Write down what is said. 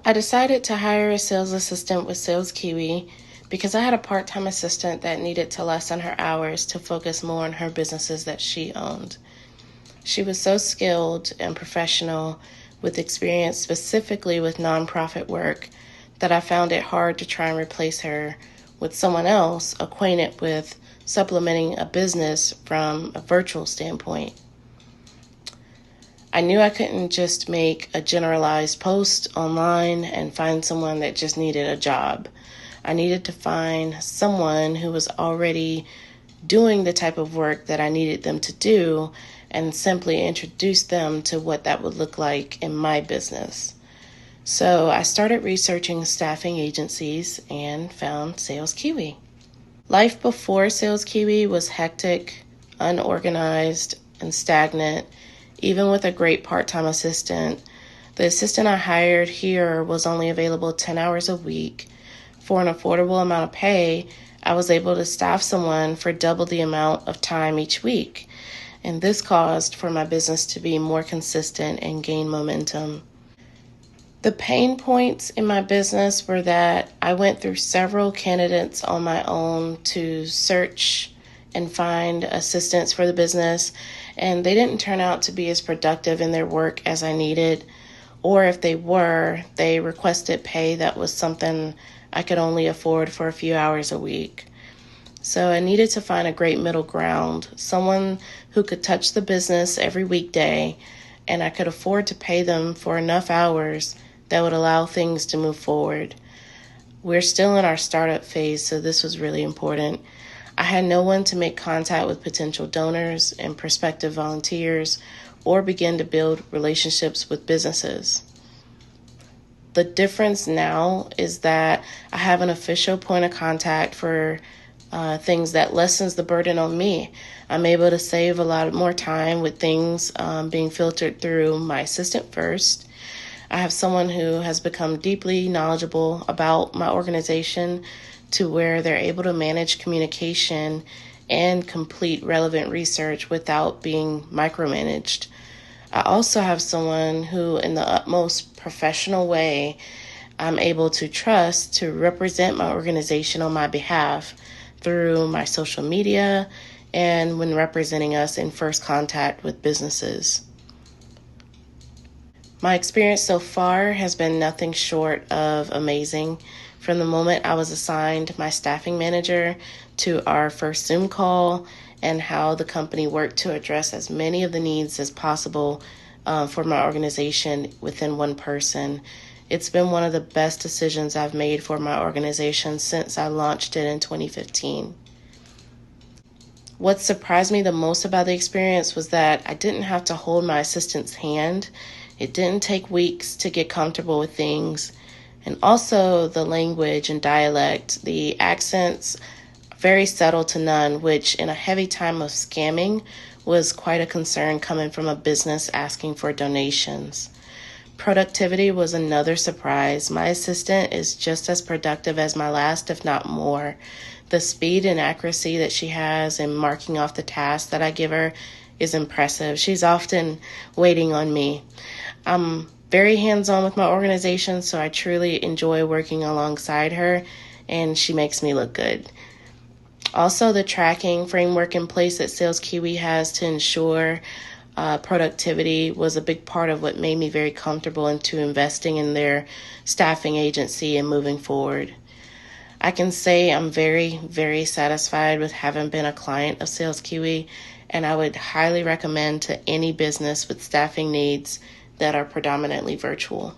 I decided to hire a sales assistant with Sales Kiwi because I had a part-time assistant that needed to lessen her hours to focus more on her businesses that she owned. She was so skilled and professional with experience specifically with nonprofit work that I found it hard to try and replace her with someone else acquainted with supplementing a business from a virtual standpoint. I knew I couldn't just make a generalized post online and find someone that just needed a job. I needed to find someone who was already doing the type of work that I needed them to do and simply introduce them to what that would look like in my business. So I started researching staffing agencies and found Sales Kiwi. Life before Sales Kiwi was hectic, unorganized, and stagnant. Even with a great part-time assistant, the assistant I hired here was only available 10 hours a week. For an affordable amount of pay, I was able to staff someone for double the amount of time each week, and this caused for my business to be more consistent and gain momentum. The pain points in my business were that I went through several candidates on my own to search and find assistants for the business, and they didn't turn out to be as productive in their work as I needed, or if they were, they requested pay that was something I could only afford for a few hours a week. So I needed to find a great middle ground, someone who could touch the business every weekday, and I could afford to pay them for enough hours that would allow things to move forward. We're still in our startup phase, so this was really important. I had no one to make contact with potential donors and prospective volunteers or begin to build relationships with businesses. The difference now is that I have an official point of contact for things that lessens the burden on me. I'm able to save a lot more time with things being filtered through my assistant first. I have someone who has become deeply knowledgeable about my organization to where they're able to manage communication and complete relevant research without being micromanaged. I also have someone who, in the utmost professional way, I'm able to trust to represent my organization on my behalf through my social media and when representing us in first contact with businesses. My experience so far has been nothing short of amazing. From the moment I was assigned my staffing manager to our first Zoom call and how the company worked to address as many of the needs as possible for my organization within one person. It's been one of the best decisions I've made for my organization since I launched it in 2015. What surprised me the most about the experience was that I didn't have to hold my assistant's hand. It didn't take weeks to get comfortable with things. And also the language and dialect, the accents, very subtle to none, which in a heavy time of scamming was quite a concern coming from a business asking for donations. Productivity was another surprise. My assistant is just as productive as my last, if not more. The speed and accuracy that she has in marking off the tasks that I give her is impressive. She's often waiting on me. I'm very hands-on with my organization, so I truly enjoy working alongside her, and she makes me look good. Also, the tracking framework in place that Sales Kiwi has to ensure productivity was a big part of what made me very comfortable into investing in their staffing agency and moving forward. I can say I'm very, very satisfied with having been a client of Sales Kiwi, and I would highly recommend to any business with staffing needs that are predominantly virtual.